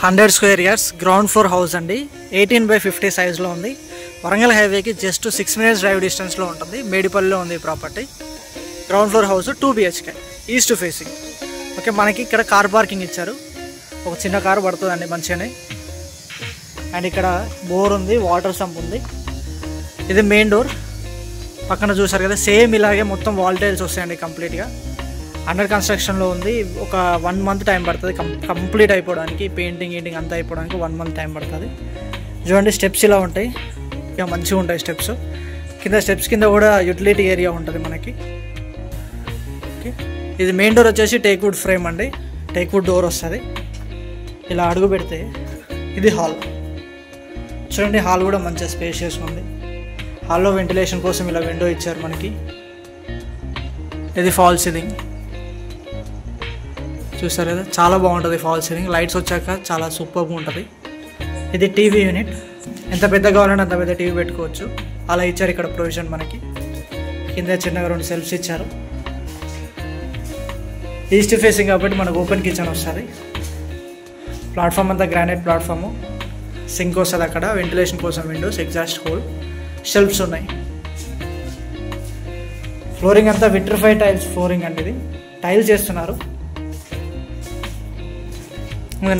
100 square yards ground floor house అండి. 18/50 సైజ్లో ఉంది. వరంగల్ హైవేకి జస్ట్ 6 minutes డ్రైవ్ డిస్టెన్స్లో ఉంటుంది. మేడిపల్లిలో ఉంది property. Ground floor house 2 BHK east facing. Okay, మనకి ఇక్కడ కార్ పార్కింగ్ ఇచ్చారు. ఒక చిన్న కారు పడుతుందండి మంచిగానే. అండ్ ఇక్కడ బోర్ ఉంది, వాటర్ సంప్ ఉంది. ఇది మెయిన్ డోర్. పక్కన చూసారు కదా, సేమ్ ఇలాగే మొత్తం వాల్ టైల్స్ వస్తాయండి. కంప్లీట్గా అండర్ కన్స్ట్రక్షన్లో ఉంది. ఒక 1 month టైం పడుతుంది కంప్లీట్ అయిపోవడానికి. పెయింటింగ్ అంతా అయిపోవడానికి 1 month టైం పడుతుంది. చూడండి, స్టెప్స్ ఇలా ఉంటాయి, ఇక మంచిగా ఉంటాయి స్టెప్స్. స్టెప్స్ కింద కూడా యూటిలిటీ ఏరియా ఉంటుంది మనకి. ఓకే, ఇది మెయిన్ డోర్ వచ్చేసి టేక్వుడ్ ఫ్రేమ్ అండి. టేక్వుడ్ డోర్ వస్తుంది. ఇలా అడుగు పెడితే ఇది హాల్. చూడండి, హాల్ కూడా మంచిగా స్పేషియస్ ఉంది. హాల్లో వెంటిలేషన్ కోసం ఇలా విండో ఇచ్చారు మనకి. ఇది ఫాల్ సీలింగ్ చూసారు కదా, చాలా బాగుంటుంది ఫాల్ సీలింగ్. లైట్స్ వచ్చాక చాలా సూపర్గా ఉంటుంది. ఇది టీవీ యూనిట్. ఎంత పెద్ద కావాలంటే అంత పెద్ద టీవీ పెట్టుకోవచ్చు. అలా ఇచ్చారు ఇక్కడ ప్రొవిజన్ మనకి. కింద చిన్నగా 2 సెల్ఫ్స్ ఇచ్చారు. ఈస్ట్ ఫేసింగ్ కాబట్టి మనకు ఓపెన్ కిచెన్ వస్తుంది. ప్లాట్ఫామ్ అంతా గ్రానైట్ ప్లాట్ఫాము. సింక్ వస్తుంది అక్కడ. వెంటిలేషన్ కోసం విండోస్, ఎగ్జాస్ట్ హోల్, షెల్ఫ్స్ ఉన్నాయి. ఫ్లోరింగ్ అంతా విట్రిఫైడ్ టైల్స్ ఫ్లోరింగ్ అండి. ఇది టైల్స్ చేస్తున్నారు.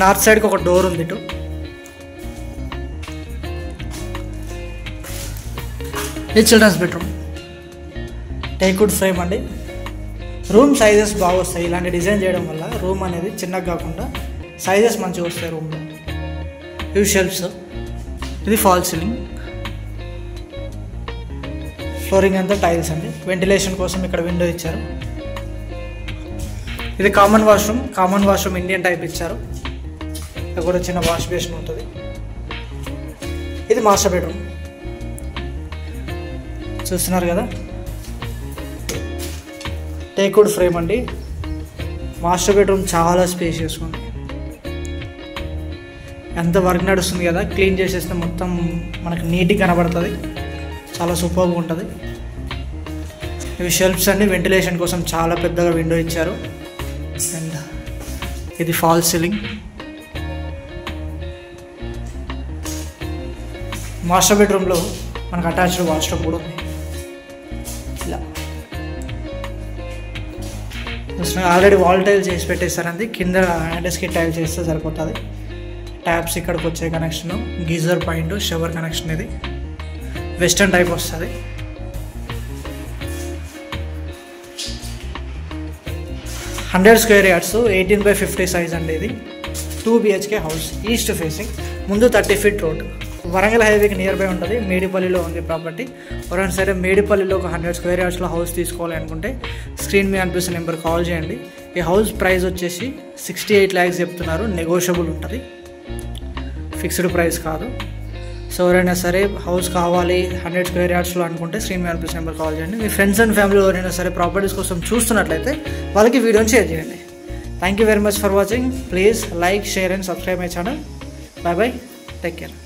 నార్త్ సైడ్కి ఒక డోర్ ఉంది ఇటు. ఇది చిల్డ్రన్స్ బెడ్రూమ్. టేక్వుడ్ ఫ్రేమ్ అండి. రూమ్ సైజెస్ బాగా వస్తాయి. ఇలాంటి డిజైన్ చేయడం వల్ల రూమ్ అనేది చిన్నగా కాకుండా సైజెస్ మంచిగా వస్తాయి రూమ్లో. ఇవి షెల్ఫ్స్. ఇది ఫాల్ సీలింగ్. ఫ్లోరింగ్ అంతా టైల్స్ అండి. వెంటిలేషన్ కోసం ఇక్కడ విండో ఇచ్చారు. ఇది కామన్ వాష్రూమ్ ఇండియన్ టైప్ ఇచ్చారు. ఇక్కడ కూడా చిన్న వాష్ బేసిన్ ఉంటుంది. ఇది మాస్టర్ బెడ్రూమ్. చూస్తున్నారు కదా, టేక్వుడ్ ఫ్రేమ్ అండి. మాస్టర్ బెడ్రూమ్ చాలా స్పేషియస్ ఉంది. ఎంత వర్క్ నడుస్తుంది కదా, క్లీన్ చేసేస్తే మొత్తం మనకు నీట్గా కనబడుతుంది. చాలా సూపర్గా ఉంటుంది. ఇవి షెల్ఫ్స్ అండి. వెంటిలేషన్ కోసం చాలా పెద్దగా విండో ఇచ్చారు. అండ్ ఇది ఫాల్ సీలింగ్. మాస్టర్ బెడ్రూమ్లో మనకు అటాచ్డ్ వాష్రూమ్ కూడా ఉంది. ఇలా ఆల్రెడీ వాల్ టైల్స్ చేసి పెట్టేస్తారండి. కింద హ్యాండిల్స్కి టైల్స్ చేస్తే సరిపోతుంది. ట్యాప్స్ ఇక్కడికి వచ్చే connection, geyser point, shower connection. ఇది వెస్టర్న్ టైప్ వస్తుంది. హండ్రెడ్ స్క్వేర్ యార్డ్స్ 18/50 సైజ్ అండి. ఇది 2 BHK హౌస్. East facing. ముందు 30 feet రోడ్. వరంగల్ హైవేకి నియర్ బై ఉంటుంది. మేడిపల్లిలో ఉంది ప్రాపర్టీ. ఎవరైనా సరే మేడిపల్లిలో ఒక 100 స్క్వేర్ యార్డ్స్లో హౌస్ తీసుకోవాలి అనుకుంటే స్క్రీన్ మీద అనిపిస్తున్న నెంబర్ కాల్ చేయండి. ఈ హౌస్ ప్రైస్ వచ్చేసి 68 lakhs చెప్తున్నారు. నెగోషియబుల్ ఉంటుంది, ఫిక్స్డ్ ప్రైస్ కాదు. సో ఎవరైనా సరే హౌస్ కావాలి 100 స్క్వేర్ యార్డ్స్లో అనుకుంటే స్క్రీన్ మీద అనిపిస్తున్న నెంబర్ కాల్ చేయండి. మీ ఫ్రెండ్స్ అండ్ ఫ్యామిలీ ఎవరైనా సరే ప్రాపర్టీస్ కోసం చూస్తున్నట్లయితే వాళ్ళకి వీడియోని షేర్ చేయండి. Thank you very much for watching. Please like, share and subscribe my channel. By by, take care.